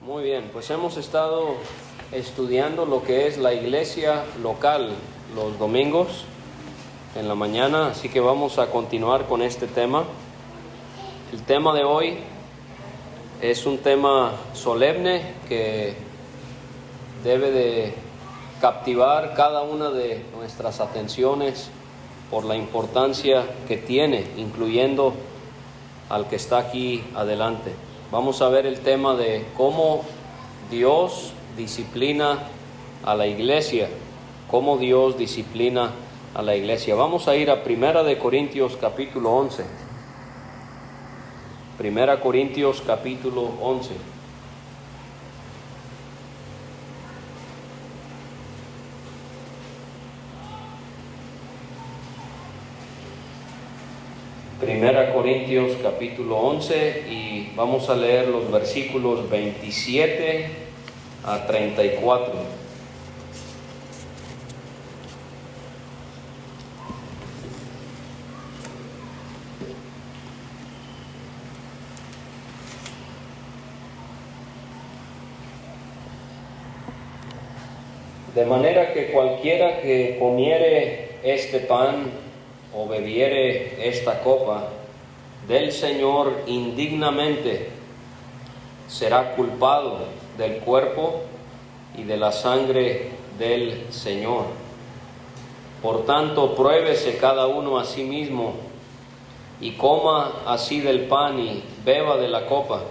Muy bien, pues hemos estado estudiando lo que es la iglesia local los domingos en la mañana, así que vamos a continuar con este tema. El tema de hoy es un tema solemne que debe de captivar cada una de nuestras atenciones por la importancia que tiene, incluyendo al que está aquí adelante. Vamos a ver el tema de cómo Dios disciplina a la iglesia, cómo Dios disciplina a la iglesia. Vamos a ir a 1 Corintios capítulo 11. 1 Corintios capítulo 11. Primera Corintios capítulo 11 y vamos a leer los versículos 27 a 34. De manera que cualquiera que comiere este pan o bebiere esta copa del Señor indignamente, será culpado del cuerpo y de la sangre del Señor. Por tanto, pruébese cada uno a sí mismo y coma así del pan y beba de la copa.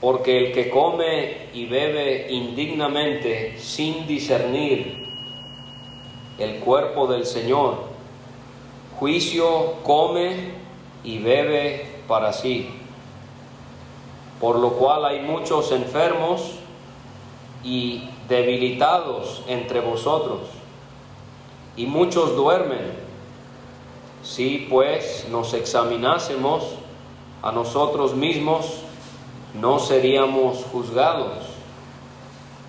Porque el que come y bebe indignamente sin discernir el cuerpo del Señor, juicio come y bebe para sí. Por lo cual hay muchos enfermos y debilitados entre vosotros, y muchos duermen. Si pues nos examinásemos a nosotros mismos, no seríamos juzgados.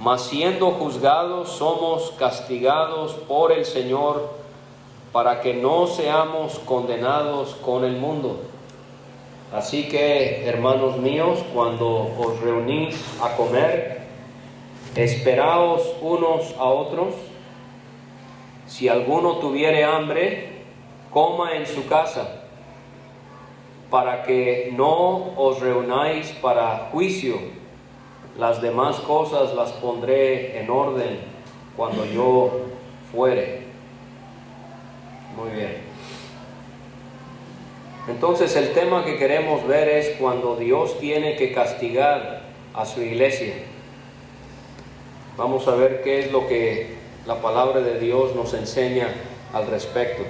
Mas siendo juzgados, somos castigados por el Señor, para que no seamos condenados con el mundo. Así que, hermanos míos, cuando os reunís a comer, esperaos unos a otros. Si alguno tuviere hambre, coma en su casa, para que no os reunáis para juicio. Las demás cosas las pondré en orden cuando yo fuere. Muy bien. Entonces el tema que queremos ver es cuando Dios tiene que castigar a su iglesia. Vamos a ver qué es lo que la palabra de Dios nos enseña al respecto.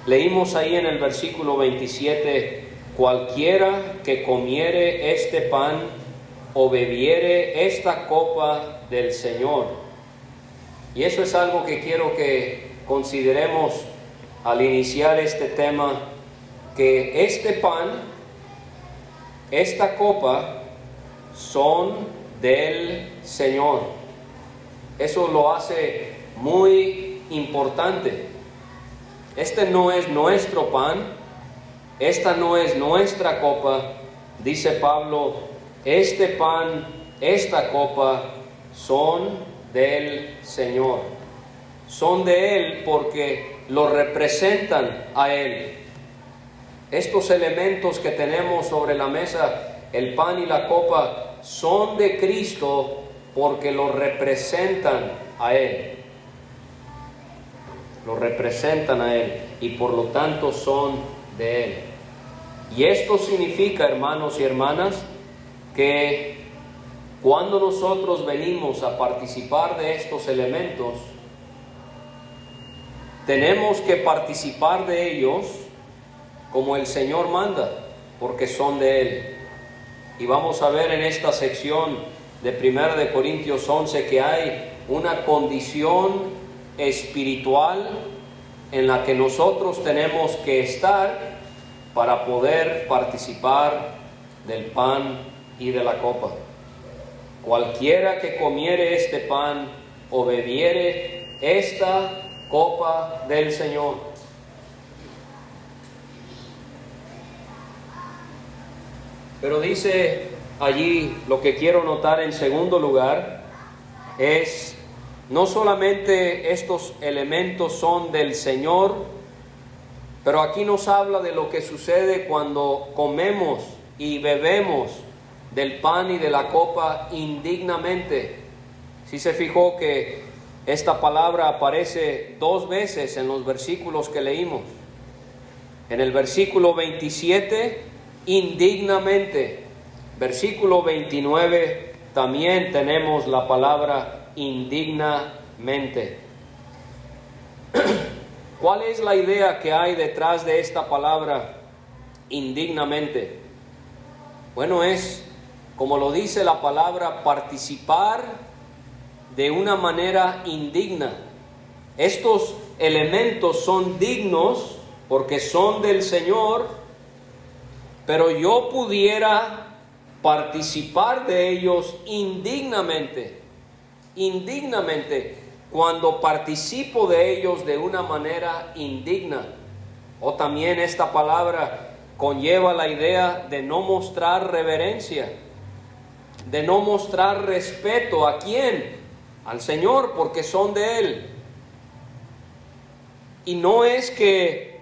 Leímos ahí en el versículo 27, cualquiera que comiere este pan o bebiere esta copa del Señor. Y eso es algo que quiero que consideremos al iniciar este tema, que este pan, esta copa, son del Señor. Eso lo hace muy importante. Este no es nuestro pan, esta no es nuestra copa. Dice Pablo, este pan, esta copa, son del Señor. Son de Él porque lo representan a Él. Estos elementos que tenemos sobre la mesa, el pan y la copa, son de Cristo porque lo representan a Él. Lo representan a Él y por lo tanto son de Él. Y esto significa, hermanos y hermanas, que cuando nosotros venimos a participar de estos elementos, tenemos que participar de ellos como el Señor manda, porque son de Él. Y vamos a ver en esta sección de 1 Corintios 11 que hay una condición espiritual en la que nosotros tenemos que estar para poder participar del pan y de la copa. Cualquiera que comiere este pan o bebiere esta copa del Señor. Pero dice allí lo que quiero notar en segundo lugar es no solamente estos elementos son del Señor, pero aquí nos habla de lo que sucede cuando comemos y bebemos del pan y de la copa indignamente. Si se fijó que esta palabra aparece 2 veces en los versículos que leímos. En el versículo 27, indignamente. Versículo 29, también tenemos la palabra indignamente. ¿Cuál es la idea que hay detrás de esta palabra indignamente? Bueno, es, como lo dice la palabra, participar de una manera indigna. Estos elementos son dignos porque son del Señor, pero yo pudiera participar de ellos indignamente, cuando participo de ellos de una manera indigna. O también esta palabra conlleva la idea de no mostrar reverencia, de no mostrar respeto. ¿A quién? Al Señor, porque son de Él. Y no es que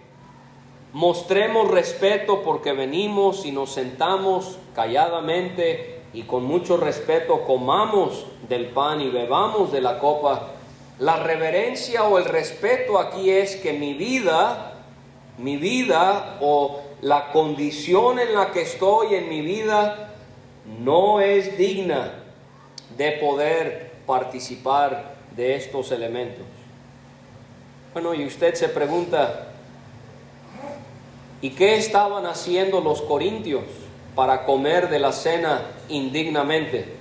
mostremos respeto porque venimos y nos sentamos calladamente y con mucho respeto comamos del pan y bebamos de la copa. La reverencia o el respeto aquí es que mi vida o la condición en la que estoy en mi vida no es digna de poder participar de estos elementos. Bueno, y usted se pregunta, ¿y qué estaban haciendo los corintios para comer de la cena indignamente?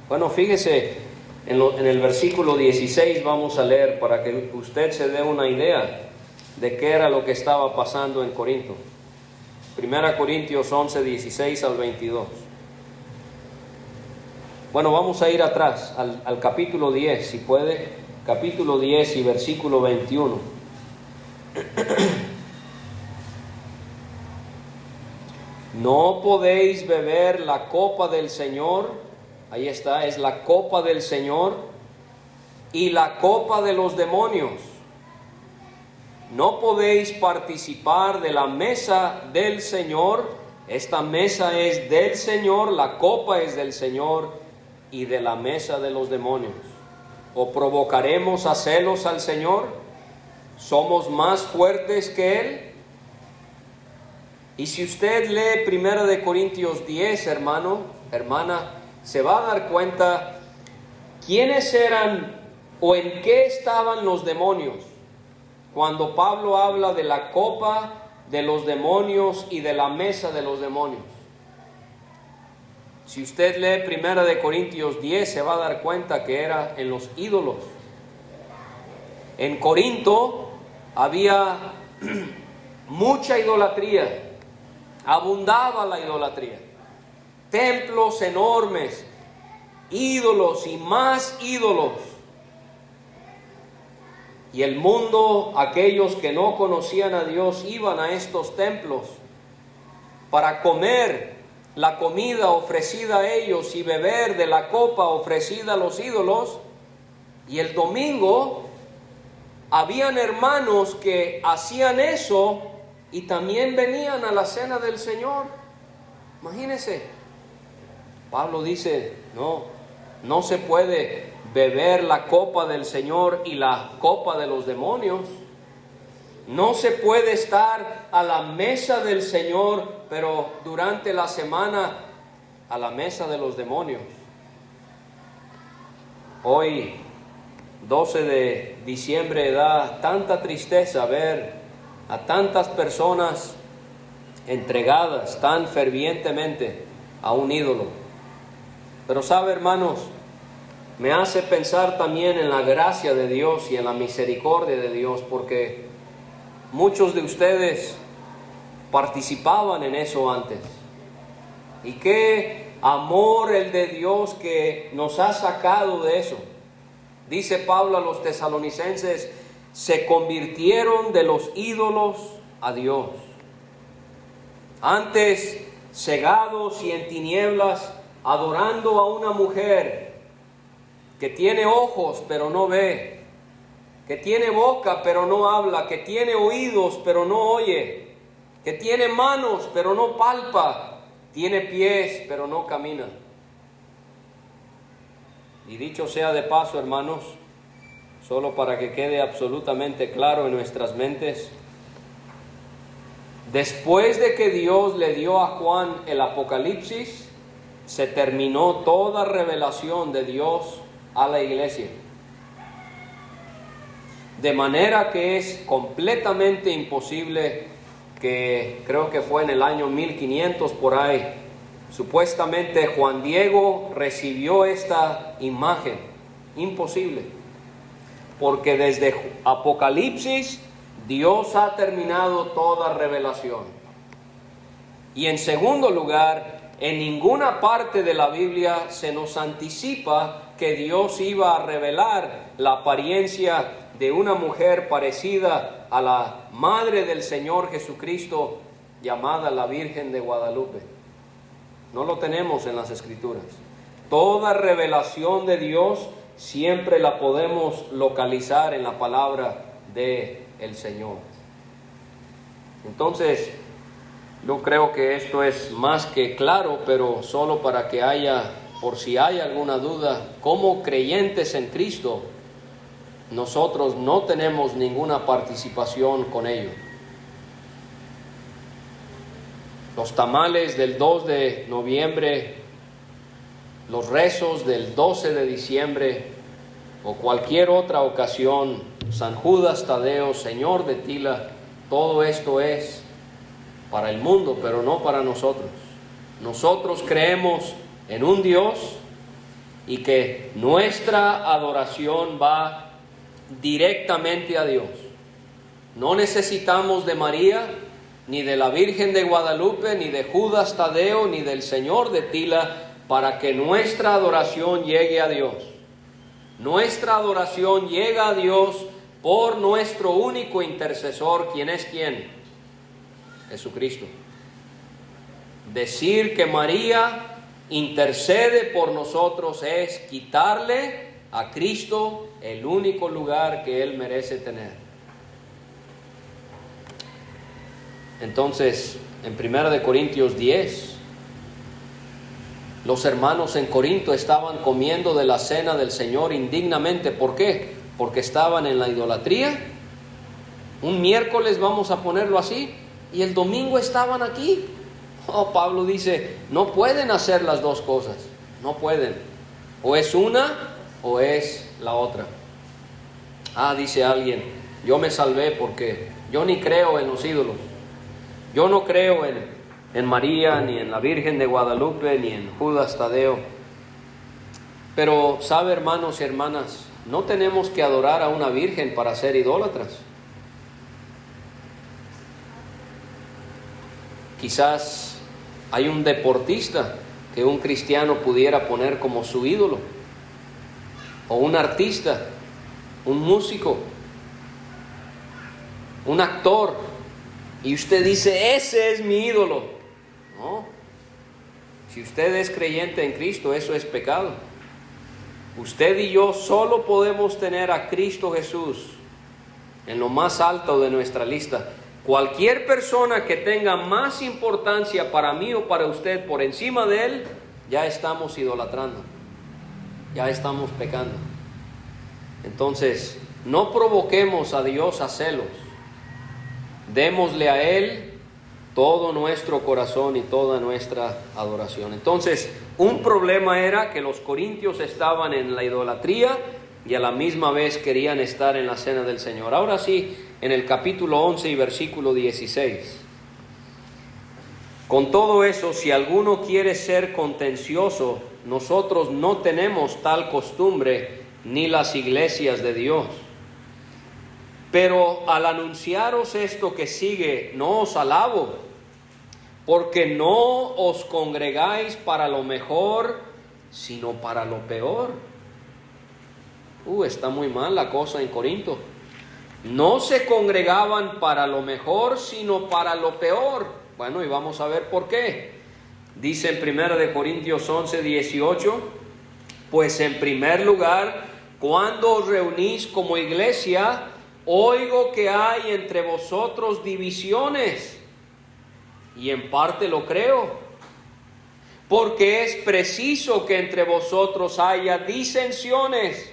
Bueno, fíjese, en el versículo 16 vamos a leer para que usted se dé una idea de qué era lo que estaba pasando en Corinto. 1 Corintios 11, 16 al 22. Bueno, vamos a ir atrás al capítulo 10, si puede. Capítulo 10 y versículo 21. No podéis beber la copa del Señor, ahí está, es la copa del Señor, y la copa de los demonios. No podéis participar de la mesa del Señor, esta mesa es del Señor, la copa es del Señor, y de la mesa de los demonios. ¿O provocaremos a celos al Señor? ¿Somos más fuertes que Él? Y si usted lee 1 Corintios 10, hermano, hermana, se va a dar cuenta quiénes eran o en qué estaban los demonios. Cuando Pablo habla de la copa de los demonios y de la mesa de los demonios. Si usted lee 1 Corintios 10, se va a dar cuenta que era en los ídolos. En Corinto había mucha idolatría. Abundaba la idolatría, templos enormes, ídolos y más ídolos. Y el mundo, aquellos que no conocían a Dios, iban a estos templos para comer la comida ofrecida a ellos y beber de la copa ofrecida a los ídolos. Y el domingo habían hermanos que hacían eso y también venían a la cena del Señor. Imagínense. Pablo dice, no se puede beber la copa del Señor y la copa de los demonios. No se puede estar a la mesa del Señor, pero durante la semana a la mesa de los demonios. Hoy, 12 de diciembre, da tanta tristeza ver a tantas personas entregadas tan fervientemente a un ídolo. Pero sabe, hermanos, me hace pensar también en la gracia de Dios y en la misericordia de Dios, porque muchos de ustedes participaban en eso antes. Y qué amor el de Dios que nos ha sacado de eso. Dice Pablo a los tesalonicenses, se convirtieron de los ídolos a Dios. Antes cegados y en tinieblas, adorando a una mujer que tiene ojos pero no ve, que tiene boca pero no habla, que tiene oídos pero no oye, que tiene manos pero no palpa, tiene pies pero no camina. Y dicho sea de paso, hermanos, solo para que quede absolutamente claro en nuestras mentes, después de que Dios le dio a Juan el Apocalipsis, se terminó toda revelación de Dios a la iglesia. De manera que es completamente imposible que, creo que fue en el año 1500 por ahí, supuestamente Juan Diego recibió esta imagen. Imposible. Porque desde Apocalipsis Dios ha terminado toda revelación. Y en segundo lugar, en ninguna parte de la Biblia se nos anticipa que Dios iba a revelar la apariencia de una mujer parecida a la Madre del Señor Jesucristo, llamada la Virgen de Guadalupe. No lo tenemos en las Escrituras. Toda revelación de Dios siempre la podemos localizar en la palabra del Señor. Entonces, yo creo que esto es más que claro, pero solo para que haya, por si hay alguna duda, como creyentes en Cristo, nosotros no tenemos ninguna participación con ello. Los tamales del 2 de noviembre, los rezos del 12 de diciembre o cualquier otra ocasión, San Judas Tadeo, Señor de Tila, todo esto es para el mundo, pero no para nosotros. Nosotros creemos en un Dios y que nuestra adoración va directamente a Dios. No necesitamos de María, ni de la Virgen de Guadalupe, ni de Judas Tadeo, ni del Señor de Tila, para que nuestra adoración llegue a Dios. Nuestra adoración llega a Dios por nuestro único intercesor. ¿Quién es quién? Jesucristo. Decir que María intercede por nosotros es quitarle a Cristo el único lugar que Él merece tener. Entonces, en 1 Corintios 10, los hermanos en Corinto estaban comiendo de la cena del Señor indignamente. ¿Por qué? Porque estaban en la idolatría. Un miércoles, vamos a ponerlo así, y el domingo estaban aquí. Pablo dice, no pueden hacer las dos cosas. No pueden. O es una o es la otra. Dice alguien, yo me salvé porque yo ni creo en los ídolos. Yo no creo en María, ni en la Virgen de Guadalupe, ni en Judas Tadeo. Pero, ¿sabe, hermanos y hermanas? No tenemos que adorar a una virgen para ser idólatras. Quizás hay un deportista que un cristiano pudiera poner como su ídolo, o un artista, un músico, un actor, y usted dice, ese es mi ídolo. No, si usted es creyente en Cristo, eso es pecado. Usted y yo solo podemos tener a Cristo Jesús en lo más alto de nuestra lista. Cualquier persona que tenga más importancia para mí o para usted por encima de Él, ya estamos idolatrando, ya estamos pecando. Entonces, no provoquemos a Dios a celos. Démosle a Él todo nuestro corazón y toda nuestra adoración. Entonces, un problema era que los corintios estaban en la idolatría y a la misma vez querían estar en la cena del Señor. Ahora sí, en el capítulo 11 y versículo 16. Con todo eso, si alguno quiere ser contencioso, nosotros no tenemos tal costumbre, ni las iglesias de Dios. Pero al anunciaros esto que sigue, no os alabo, porque no os congregáis para lo mejor, sino para lo peor. Está muy mal la cosa en Corinto. No se congregaban para lo mejor, sino para lo peor. Bueno, y vamos a ver por qué. Dice en 1 Corintios 11:18, pues en primer lugar, cuando os reunís como iglesia, oigo que hay entre vosotros divisiones, y en parte lo creo, porque es preciso que entre vosotros haya disensiones,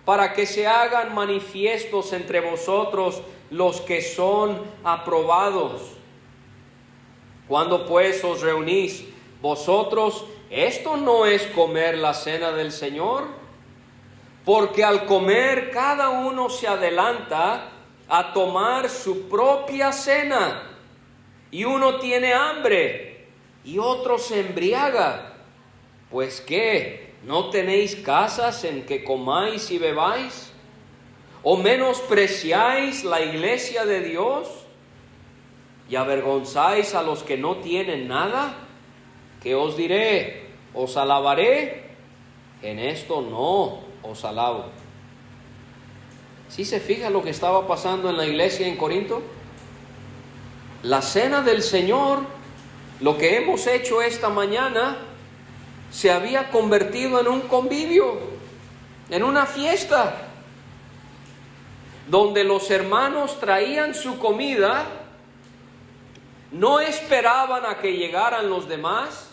para que se hagan manifiestos entre vosotros los que son aprobados. Cuando pues os reunís vosotros, esto no es comer la cena del Señor, porque al comer cada uno se adelanta a tomar su propia cena, y uno tiene hambre y otro se embriaga. Pues ¿qué? ¿No tenéis casas en que comáis y bebáis? ¿O menospreciáis la iglesia de Dios y avergonzáis a los que no tienen nada? ¿Qué os diré? ¿Os alabaré? En esto no os alabo. ¿Sí se fija lo que estaba pasando en la iglesia en Corinto? La cena del Señor, lo que hemos hecho esta mañana, se había convertido en un convivio, en una fiesta, donde los hermanos traían su comida, no esperaban a que llegaran los demás,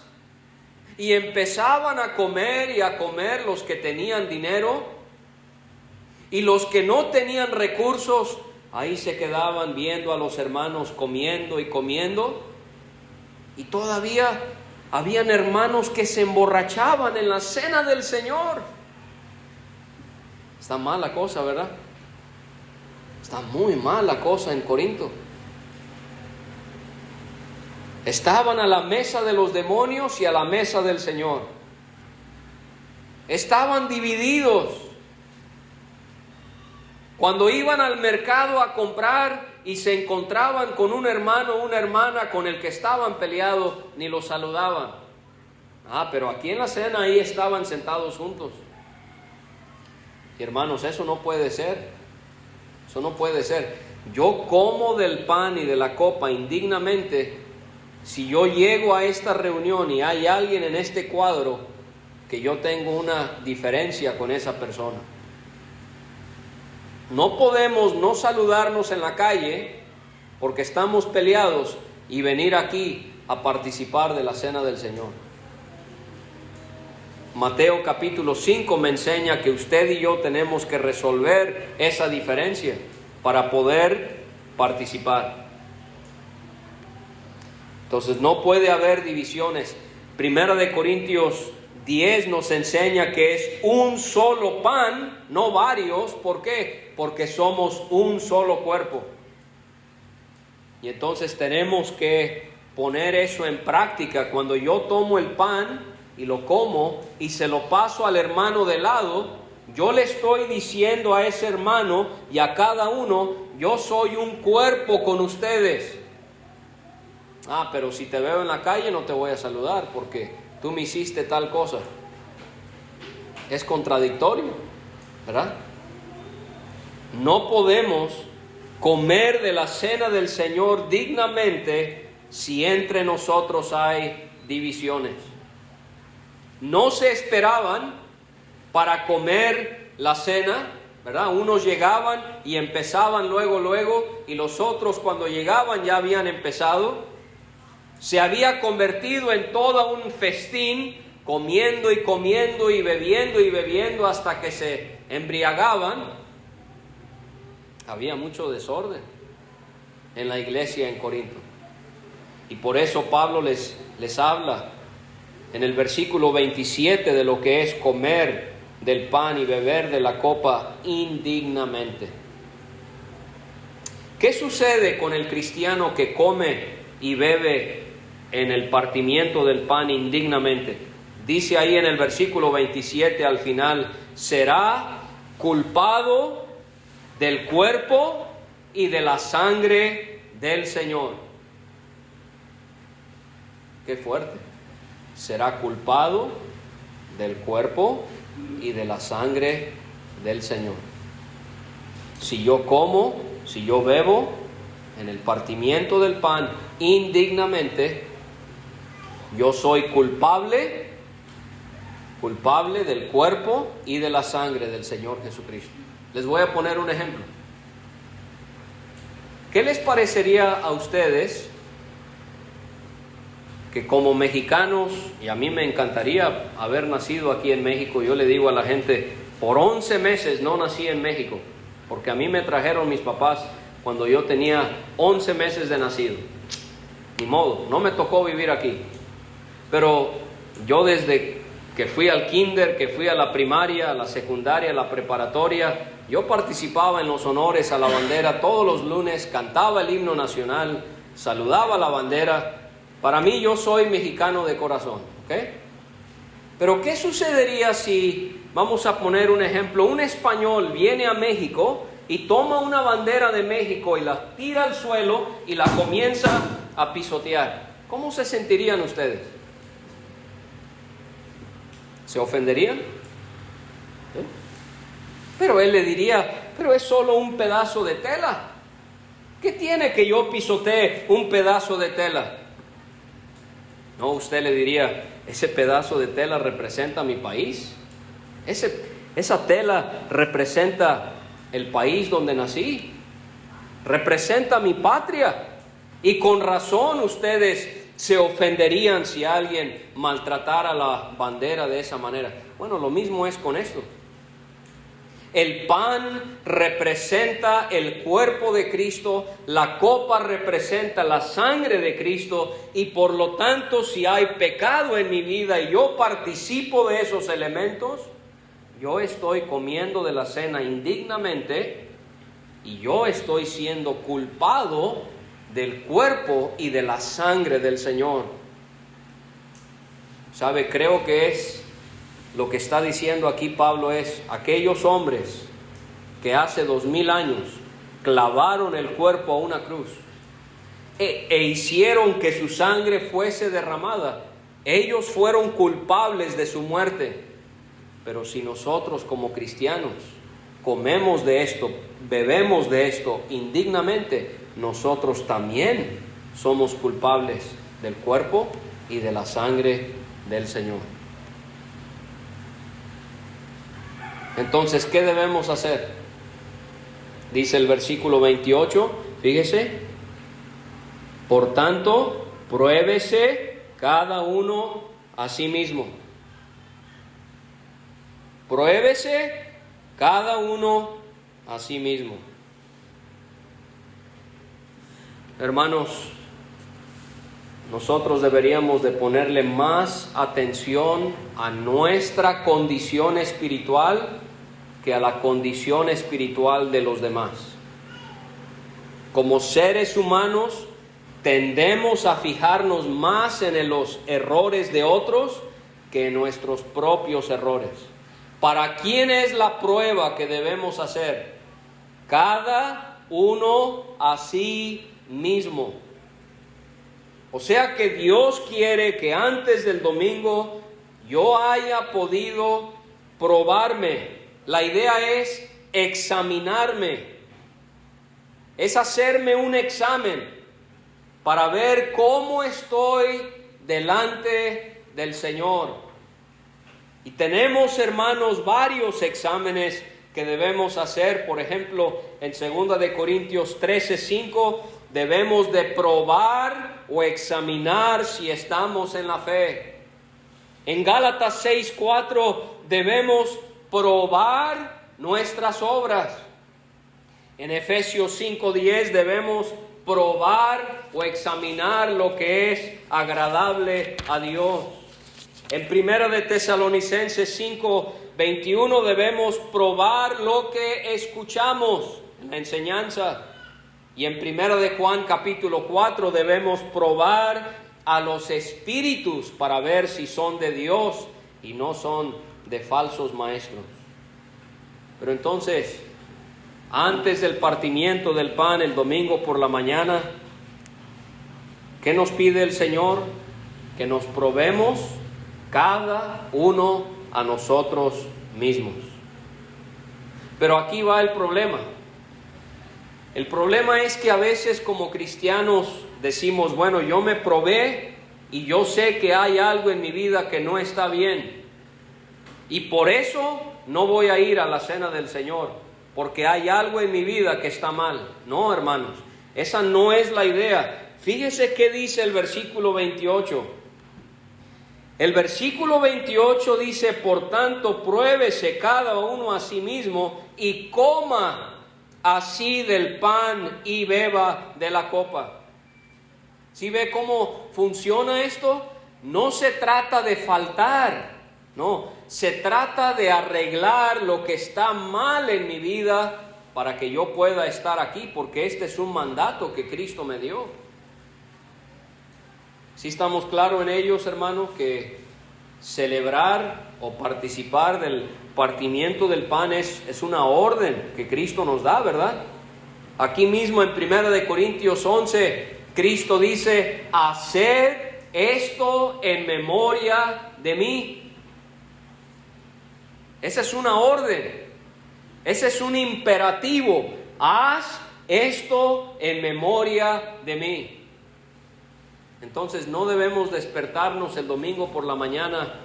y empezaban a comer y a comer los que tenían dinero, y los que no tenían recursos, ahí se quedaban viendo a los hermanos comiendo y comiendo, y todavía habían hermanos que se emborrachaban en la cena del Señor. Está mal la cosa, ¿verdad? Está muy mal la cosa en Corinto. Estaban a la mesa de los demonios y a la mesa del Señor. Estaban divididos. Cuando iban al mercado a comprar y se encontraban con un hermano o una hermana con el que estaban peleados, ni los saludaban. Pero aquí en la cena ahí estaban sentados juntos. Y hermanos, eso no puede ser. Eso no puede ser. Yo como del pan y de la copa indignamente si yo llego a esta reunión y hay alguien en este cuadro que yo tengo una diferencia con esa persona. No podemos no saludarnos en la calle porque estamos peleados y venir aquí a participar de la cena del Señor. Mateo capítulo 5 me enseña que usted y yo tenemos que resolver esa diferencia para poder participar. Entonces no puede haber divisiones. 1 Corintios 10 nos enseña que es un solo pan, no varios. ¿Por qué? Porque somos un solo cuerpo. Y entonces tenemos que poner eso en práctica. Cuando yo tomo el pan y lo como y se lo paso al hermano de lado, yo le estoy diciendo a ese hermano y a cada uno, yo soy un cuerpo con ustedes. Pero si te veo en la calle no te voy a saludar porque tú me hiciste tal cosa. Es contradictorio, ¿verdad? No podemos comer de la cena del Señor dignamente si entre nosotros hay divisiones. No se esperaban para comer la cena, ¿verdad? Unos llegaban y empezaban luego, y los otros cuando llegaban ya habían empezado. Se había convertido en todo un festín, comiendo y bebiendo hasta que se embriagaban. Había mucho desorden en la iglesia en Corinto. Y por eso Pablo les habla en el versículo 27 de lo que es comer del pan y beber de la copa indignamente. ¿Qué sucede con el cristiano que come y bebe en el partimiento del pan indignamente? Dice ahí en el versículo 27 al final, será culpado del cuerpo y de la sangre del Señor. Qué fuerte. Será culpado del cuerpo y de la sangre del Señor. Si yo como, si yo bebo en el partimiento del pan indignamente, Yo soy culpable del cuerpo y de la sangre del Señor Jesucristo. Les voy a poner un ejemplo. ¿Qué les parecería a ustedes que como mexicanos, y a mí me encantaría haber nacido aquí en México, yo le digo a la gente, por 11 meses no nací en México, porque a mí me trajeron mis papás cuando yo tenía 11 meses de nacido. Ni modo, no me tocó vivir aquí. Pero yo desde que fui al kinder, que fui a la primaria, a la secundaria, a la preparatoria, yo participaba en los honores a la bandera todos los lunes, cantaba el himno nacional, saludaba a la bandera. Para mí, yo soy mexicano de corazón, ¿ok? Pero ¿qué sucedería si, vamos a poner un ejemplo, un español viene a México y toma una bandera de México y la tira al suelo y la comienza a pisotear? ¿Cómo se sentirían ustedes? ¿Se ofenderían? ¿Sí? Pero él le diría, pero es solo un pedazo de tela. ¿Qué tiene que yo pisotee un pedazo de tela? No, usted le diría, ese pedazo de tela representa mi país. Esa tela representa el país donde nací. Representa mi patria. Y con razón ustedes se ofenderían si alguien maltratara la bandera de esa manera. Bueno, lo mismo es con esto. El pan representa el cuerpo de Cristo, la copa representa la sangre de Cristo, y por lo tanto, si hay pecado en mi vida y yo participo de esos elementos, yo estoy comiendo de la cena indignamente y yo estoy siendo culpado del cuerpo y de la sangre del Señor. ¿Sabe? Creo que es lo que está diciendo aquí Pablo, es aquellos hombres que hace 2000 años clavaron el cuerpo a una cruz e hicieron que su sangre fuese derramada. Ellos fueron culpables de su muerte. Pero si nosotros como cristianos comemos de esto, bebemos de esto indignamente, nosotros también somos culpables del cuerpo y de la sangre del Señor. Entonces, ¿qué debemos hacer? Dice el versículo 28, fíjese, por tanto, pruébese cada uno a sí mismo. Pruébese cada uno a sí mismo. Hermanos, nosotros deberíamos de ponerle más atención a nuestra condición espiritual que a la condición espiritual de los demás. Como seres humanos, tendemos a fijarnos más en los errores de otros que en nuestros propios errores. ¿Para quién es la prueba que debemos hacer? Cada uno a sí mismo. O sea que Dios quiere que antes del domingo yo haya podido probarme. La idea es examinarme, es hacerme un examen para ver cómo estoy delante del Señor. Y tenemos, hermanos, varios exámenes que debemos hacer. Por ejemplo, en 2 de Corintios 13:5 debemos de probar o examinar si estamos en la fe. En Gálatas 6:4 debemos probar nuestras obras. En Efesios 5:10 debemos probar o examinar lo que es agradable a Dios. En 1 de Tesalonicenses 5:21 debemos probar lo que escuchamos en la enseñanza. Y en 1 de Juan capítulo 4 debemos probar a los espíritus para ver si son de Dios y no son de falsos maestros. Pero entonces, antes del partimiento del pan el domingo por la mañana, ¿qué nos pide el Señor? Que nos probemos cada uno a nosotros mismos. Pero aquí va el problema. El problema es que a veces como cristianos decimos, bueno, yo me probé y yo sé que hay algo en mi vida que no está bien. Y por eso no voy a ir a la cena del Señor, porque hay algo en mi vida que está mal. No, hermanos, esa no es la idea. Fíjese qué dice el versículo 28. El versículo 28 dice: por tanto, pruébese cada uno a sí mismo y coma así del pan y beba de la copa. ¿Sí ve cómo funciona esto? No se trata de faltar, no, se trata de arreglar lo que está mal en mi vida para que yo pueda estar aquí, porque este es un mandato que Cristo me dio. ¿Sí estamos claros en ellos, hermanos? Que celebrar o participar del partimiento del pan es una orden que Cristo nos da, ¿verdad? Aquí mismo en 1 Corintios 11, Cristo dice: haced esto en memoria de mí. Esa es una orden, ese es un imperativo. Haz esto en memoria de mí. Entonces no debemos despertarnos el domingo por la mañana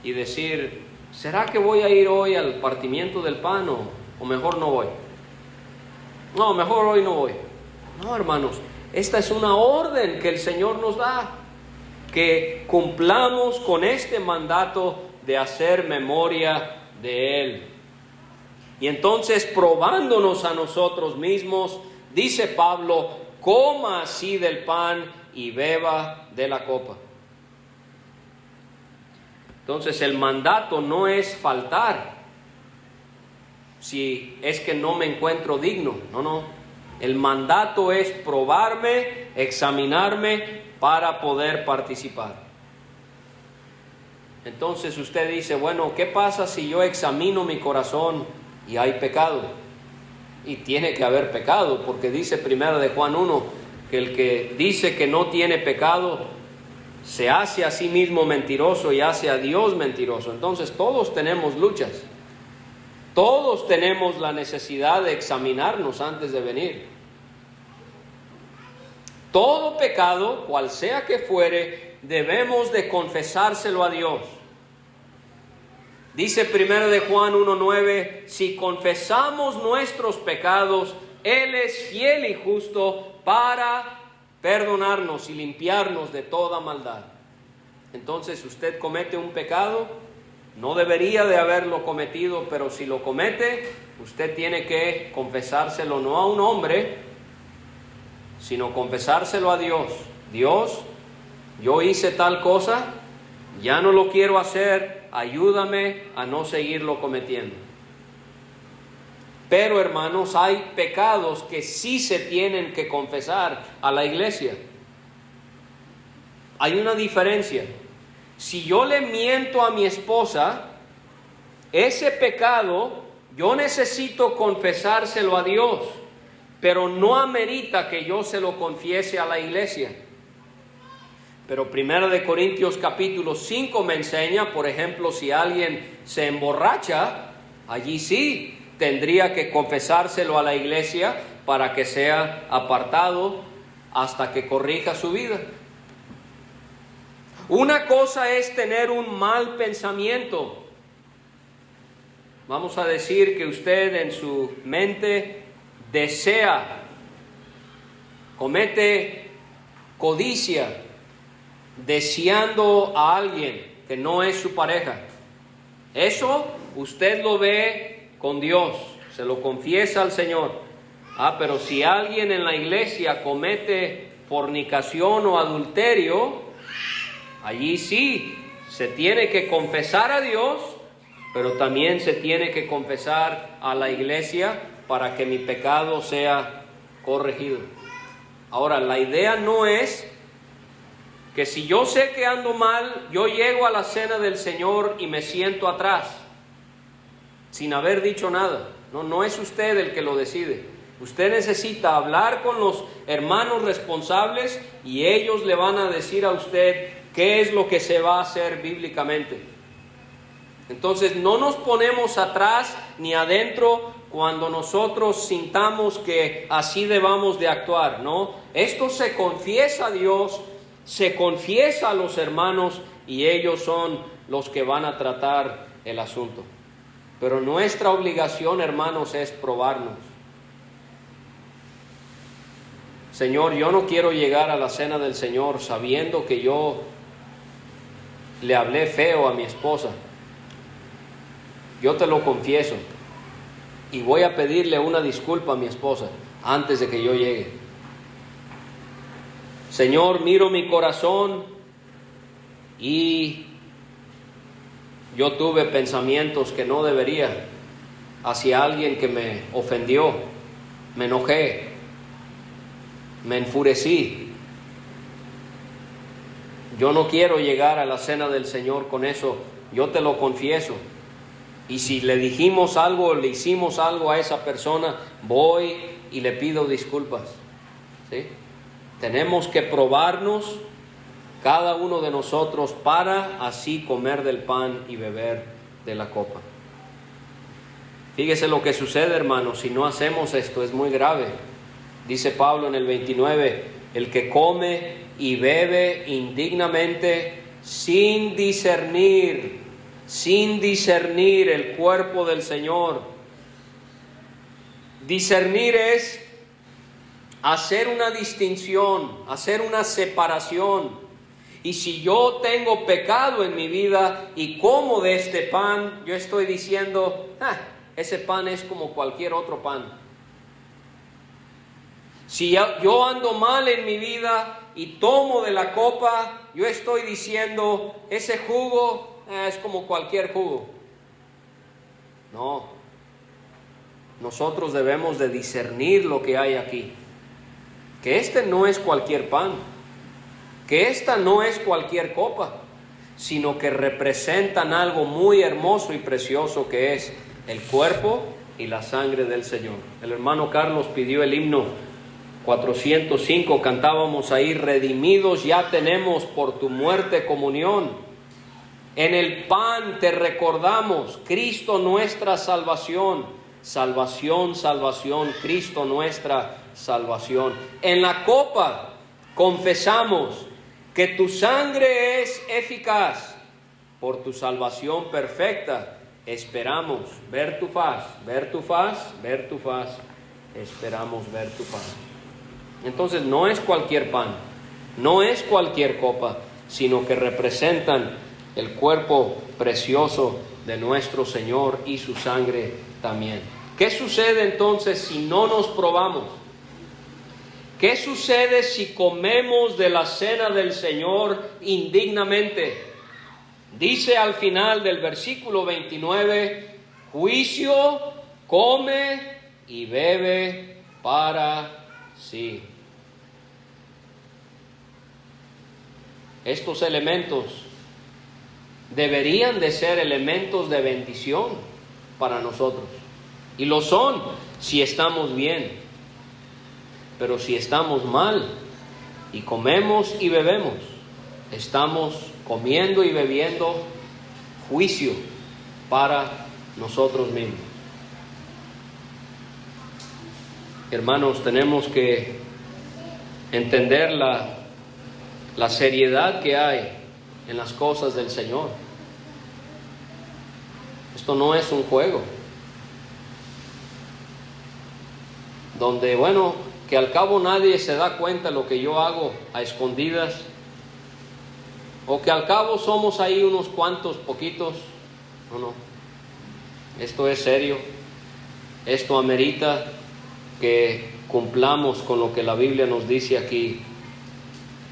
y decir: ¿será que voy a ir hoy al partimiento del pan o mejor no voy? No, mejor hoy no voy. No, hermanos, esta es una orden que el Señor nos da, que cumplamos con este mandato de hacer memoria de Él. Y entonces, probándonos a nosotros mismos, dice Pablo: coma así del pan y beba de la copa. Entonces el mandato no es faltar si es que no me encuentro digno. No. El mandato es probarme, examinarme para poder participar. Entonces usted dice: bueno, ¿qué pasa si yo examino mi corazón y hay pecado? Y tiene que haber pecado, porque dice 1 Juan 1 que el que dice que no tiene pecado se hace a sí mismo mentiroso y hace a Dios mentiroso. Entonces todos tenemos luchas, todos tenemos la necesidad de examinarnos antes de venir. Todo pecado, cual sea que fuere, debemos de confesárselo a Dios. Dice 1 Juan 1:9: si confesamos nuestros pecados, Él es fiel y justo para perdonarnos y limpiarnos de toda maldad. Entonces, usted comete un pecado, no debería de haberlo cometido, pero si lo comete, usted tiene que confesárselo no a un hombre, sino confesárselo a Dios. Dios, yo hice tal cosa, ya no lo quiero hacer, ayúdame a no seguirlo cometiendo. Pero, hermanos, hay pecados que sí se tienen que confesar a la iglesia. Hay una diferencia. Si yo le miento a mi esposa, ese pecado yo necesito confesárselo a Dios, pero no amerita que yo se lo confiese a la iglesia. Pero 1 Corintios capítulo 5 me enseña, por ejemplo, si alguien se emborracha, allí sí tendría que confesárselo a la iglesia para que sea apartado hasta que corrija su vida. Una cosa es tener un mal pensamiento. Vamos a decir que usted en su mente desea, comete codicia, deseando a alguien que no es su pareja. Eso usted lo ve con Dios, se lo confiesa al Señor. Pero si alguien en la iglesia comete fornicación o adulterio, allí sí se tiene que confesar a Dios, pero también se tiene que confesar a la iglesia para que mi pecado sea corregido. Ahora, la idea no es que si yo sé que ando mal, yo llego a la cena del Señor y me siento atrás, sin haber dicho nada. No es usted el que lo decide. Usted necesita hablar con los hermanos responsables y ellos le van a decir a usted qué es lo que se va a hacer bíblicamente. Entonces no nos ponemos atrás ni adentro cuando nosotros sintamos que así debamos de actuar, ¿no? Esto se confiesa a Dios se confiesa a los hermanos y ellos son los que van a tratar el asunto. Pero nuestra obligación, hermanos, es probarnos. Señor, yo no quiero llegar a la cena del Señor sabiendo que yo le hablé feo a mi esposa. Yo te lo confieso y voy a pedirle una disculpa a mi esposa antes de que yo llegue. Señor, miro mi corazón y yo tuve pensamientos que no debería hacia alguien que me ofendió, me enojé, me enfurecí. Yo no quiero llegar a la cena del Señor con eso, yo te lo confieso. Y si le dijimos algo, le hicimos algo a esa persona, voy y le pido disculpas. ¿Sí? Tenemos que probarnos cada uno de nosotros para así comer del pan y beber de la copa. Fíjese lo que sucede, hermanos, si no hacemos esto, es muy grave. Dice Pablo en el 29, el que come y bebe indignamente sin discernir el cuerpo del Señor. Discernir es hacer una distinción, hacer una separación. Y si yo tengo pecado en mi vida y como de este pan, yo estoy diciendo, ese pan es como cualquier otro pan. Si yo ando mal en mi vida y tomo de la copa, yo estoy diciendo, ese jugo es como cualquier jugo. No, nosotros debemos de discernir lo que hay aquí. Que este no es cualquier pan, que esta no es cualquier copa, sino que representan algo muy hermoso y precioso que es el cuerpo y la sangre del Señor. El hermano Carlos pidió el himno 405, cantábamos ahí, redimidos ya tenemos por tu muerte comunión. En el pan te recordamos, Cristo nuestra salvación, salvación, salvación, Cristo nuestra salvación. En la copa confesamos que tu sangre es eficaz, por tu salvación perfecta esperamos ver tu faz, ver tu faz, ver tu faz, esperamos ver tu faz. Entonces no es cualquier pan, no es cualquier copa, sino que representan el cuerpo precioso de nuestro Señor y su sangre también. ¿Qué sucede entonces si no nos probamos? ¿Qué sucede si comemos de la cena del Señor indignamente? Dice al final del versículo 29, juicio, come y bebe para sí. Estos elementos deberían de ser elementos de bendición para nosotros. Y lo son si estamos bien. Pero si estamos mal y comemos y bebemos, estamos comiendo y bebiendo juicio para nosotros mismos. Hermanos, tenemos que entender la seriedad que hay en las cosas del Señor. Esto no es un juego donde, que al cabo nadie se da cuenta de lo que yo hago a escondidas, o que al cabo somos ahí unos cuantos poquitos. No, esto es serio. Esto amerita que cumplamos con lo que la Biblia nos dice aquí,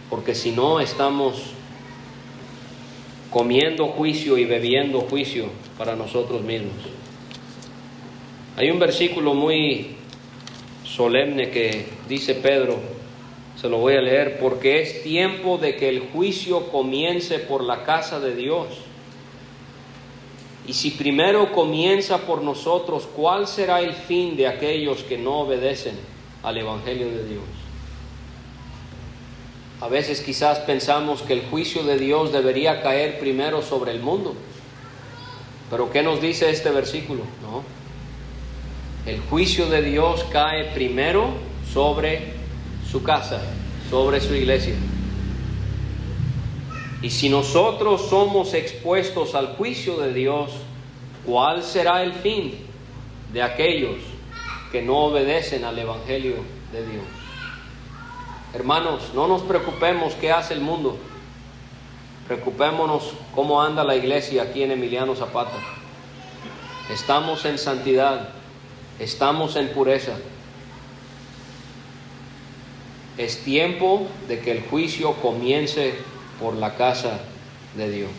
porque si no estamos comiendo juicio y bebiendo juicio para nosotros mismos. Hay un versículo muy solemne que dice Pedro, se lo voy a leer, porque es tiempo de que el juicio comience por la casa de Dios. Y si primero comienza por nosotros, ¿cuál será el fin de aquellos que no obedecen al Evangelio de Dios? A veces quizás pensamos que el juicio de Dios debería caer primero sobre el mundo. Pero ¿qué nos dice este versículo? No. El juicio de Dios cae primero sobre su casa, sobre su iglesia. Y si nosotros somos expuestos al juicio de Dios, ¿cuál será el fin de aquellos que no obedecen al Evangelio de Dios? Hermanos, no nos preocupemos qué hace el mundo. Preocupémonos cómo anda la iglesia aquí en Emiliano Zapata. Estamos en santidad, estamos en pureza. Es tiempo de que el juicio comience por la casa de Dios.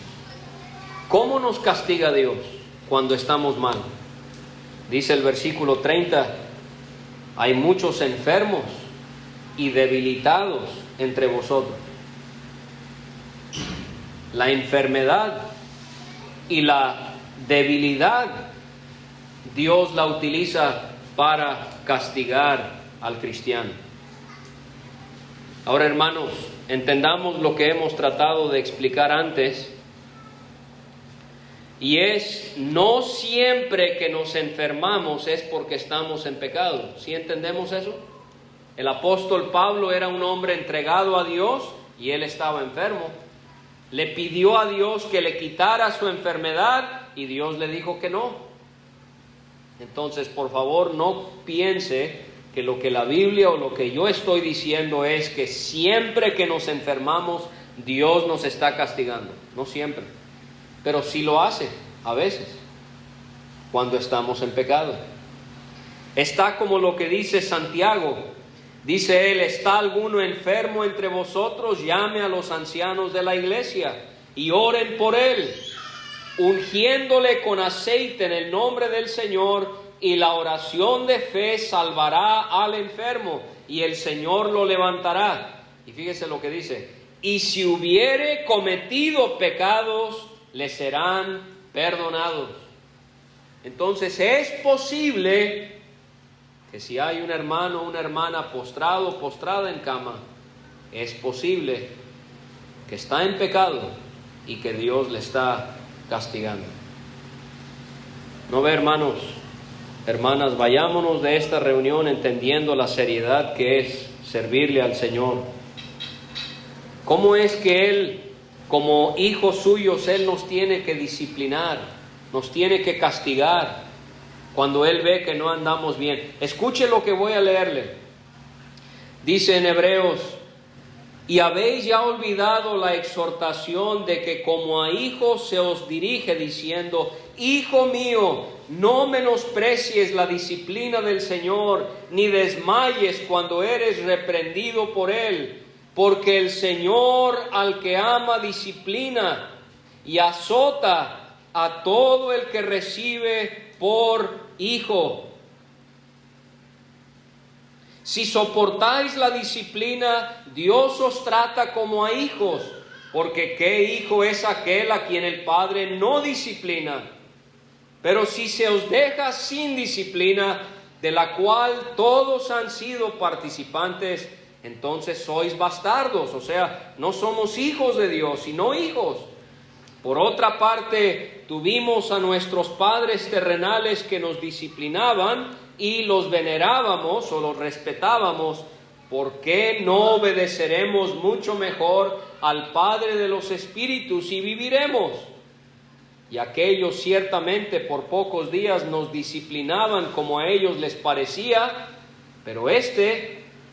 ¿Cómo nos castiga Dios cuando estamos mal? Dice el versículo 30, hay muchos enfermos y debilitados entre vosotros. La enfermedad y la debilidad Dios la utiliza para castigar al cristiano. Ahora, hermanos, entendamos lo que hemos tratado de explicar antes, y es: no siempre que nos enfermamos es porque estamos en pecado. ¿Sí entendemos eso? El apóstol Pablo era un hombre entregado a Dios y él estaba enfermo. Le pidió a Dios que le quitara su enfermedad y Dios le dijo que no. Entonces, por favor, no piense que lo que la Biblia o lo que yo estoy diciendo es que siempre que nos enfermamos Dios nos está castigando. No siempre, pero sí lo hace a veces cuando estamos en pecado. Está como lo que dice Santiago. Dice él: ¿está alguno enfermo entre vosotros? Llame a los ancianos de la iglesia y oren por él, ungiéndole con aceite en el nombre del Señor, y la oración de fe salvará al enfermo, y el Señor lo levantará. Y fíjese lo que dice: y si hubiere cometido pecados, le serán perdonados. Entonces es posible que si hay un hermano o una hermana postrado o postrada en cama, es posible que está en pecado y que Dios le está castigando. ¿No ve, hermanos? Hermanas, vayámonos de esta reunión entendiendo la seriedad que es servirle al Señor. ¿Cómo es que Él, como hijos suyos, Él nos tiene que disciplinar, nos tiene que castigar cuando Él ve que no andamos bien? Escuche lo que voy a leerle. Dice en Hebreos: y habéis ya olvidado la exhortación de que como a hijos se os dirige, diciendo: Hijo mío, no menosprecies la disciplina del Señor, ni desmayes cuando eres reprendido por Él, porque el Señor al que ama disciplina y azota a todo el que recibe por hijo. Si soportáis la disciplina, Dios os trata como a hijos, porque ¿qué hijo es aquel a quien el Padre no disciplina? Pero si se os deja sin disciplina, de la cual todos han sido participantes, entonces sois bastardos, o sea, no somos hijos de Dios, sino hijos. Por otra parte, tuvimos a nuestros padres terrenales que nos disciplinaban y los venerábamos o los respetábamos. ¿Por qué no obedeceremos mucho mejor al Padre de los Espíritus y viviremos? Y aquellos ciertamente por pocos días nos disciplinaban como a ellos les parecía, pero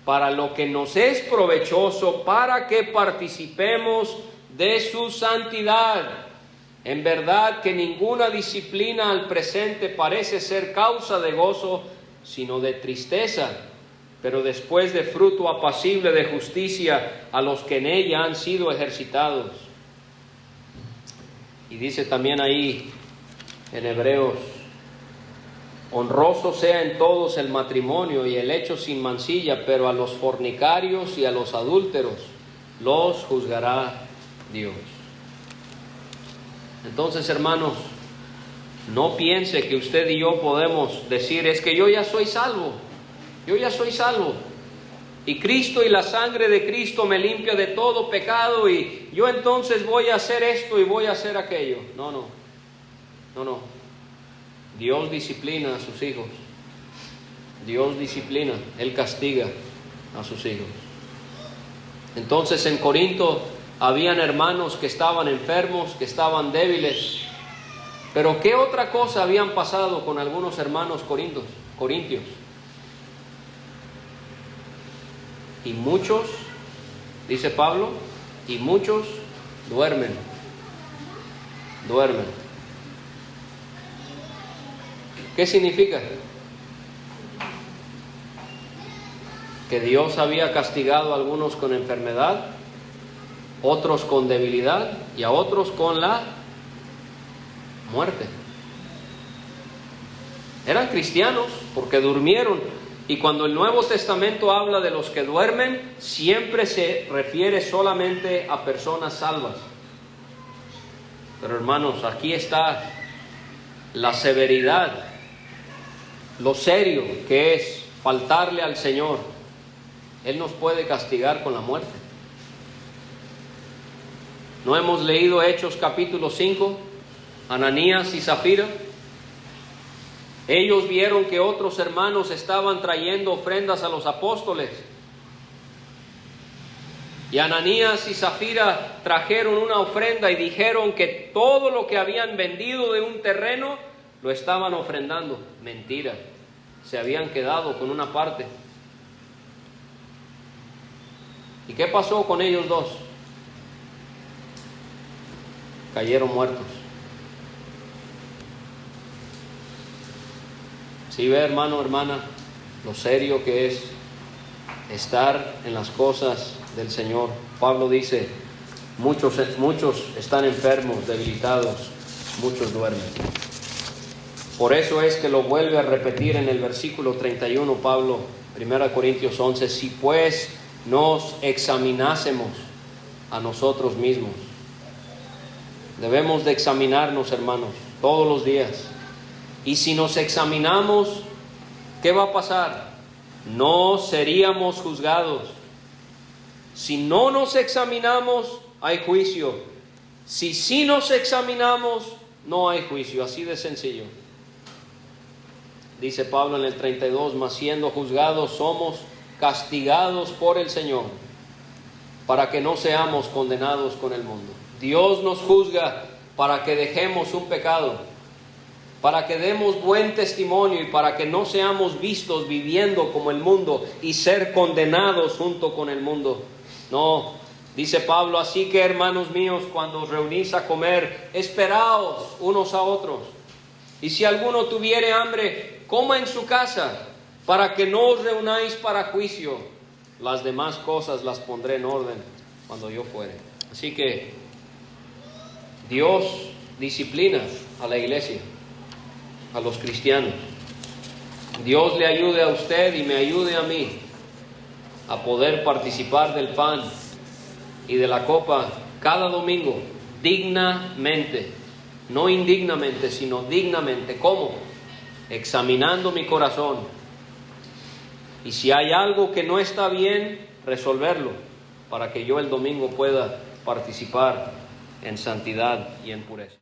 para lo que nos es provechoso, para que participemos de su santidad. En verdad que ninguna disciplina al presente parece ser causa de gozo, sino de tristeza, pero después de fruto apacible de justicia a los que en ella han sido ejercitados. Y dice también ahí en Hebreos: honroso sea en todos el matrimonio y el hecho sin mancilla, pero a los fornicarios y a los adúlteros los juzgará Dios. Entonces, hermanos, no piense que usted y yo podemos decir: es que yo ya soy salvo, y Cristo y la sangre de Cristo me limpia de todo pecado, y yo entonces voy a hacer esto y voy a hacer aquello. No. Dios disciplina a sus hijos. Dios disciplina, Él castiga a sus hijos. Entonces en Corinto habían hermanos que estaban enfermos, que estaban débiles. Pero ¿qué otra cosa habían pasado con algunos hermanos corintios? Y muchos, dice Pablo, y muchos duermen. ¿Qué significa? Que Dios había castigado a algunos con enfermedad, otros con debilidad y a otros con la muerte. Eran cristianos porque durmieron. Y cuando el Nuevo Testamento habla de los que duermen, siempre se refiere solamente a personas salvas. Pero hermanos, aquí está la severidad, lo serio que es faltarle al Señor. Él nos puede castigar con la muerte. ¿No hemos leído Hechos capítulo 5? Ananías y Zafira. Ellos vieron que otros hermanos estaban trayendo ofrendas a los apóstoles. Y Ananías y Zafira trajeron una ofrenda y dijeron que todo lo que habían vendido de un terreno lo estaban ofrendando. Mentira. Se habían quedado con una parte. ¿Y qué pasó con ellos dos? Cayeron muertos. Si ve, hermano, hermana, lo serio que es estar en las cosas del Señor. Pablo dice, muchos están enfermos, debilitados, muchos duermen. Por eso es que lo vuelve a repetir en el versículo 31, Pablo, 1 Corintios 11, si pues nos examinásemos a nosotros mismos. Debemos de examinarnos, hermanos, todos los días. Y si nos examinamos, ¿qué va a pasar? No seríamos juzgados. Si no nos examinamos, hay juicio. Si sí nos examinamos, no hay juicio. Así de sencillo. Dice Pablo en el 32, mas siendo juzgados somos castigados por el Señor, para que no seamos condenados con el mundo. Dios nos juzga para que dejemos un pecado, para que demos buen testimonio y para que no seamos vistos viviendo como el mundo y ser condenados junto con el mundo. No, dice Pablo, así que hermanos míos, cuando os reunís a comer, esperaos unos a otros. Y si alguno tuviere hambre, coma en su casa, para que no os reunáis para juicio. Las demás cosas las pondré en orden cuando yo fuere. Así que Dios disciplina a la iglesia, a los cristianos. Dios le ayude a usted y me ayude a mí a poder participar del pan y de la copa cada domingo dignamente, no indignamente, sino dignamente. ¿Cómo? Examinando mi corazón. Y si hay algo que no está bien, resolverlo, para que yo el domingo pueda participar en santidad y en pureza.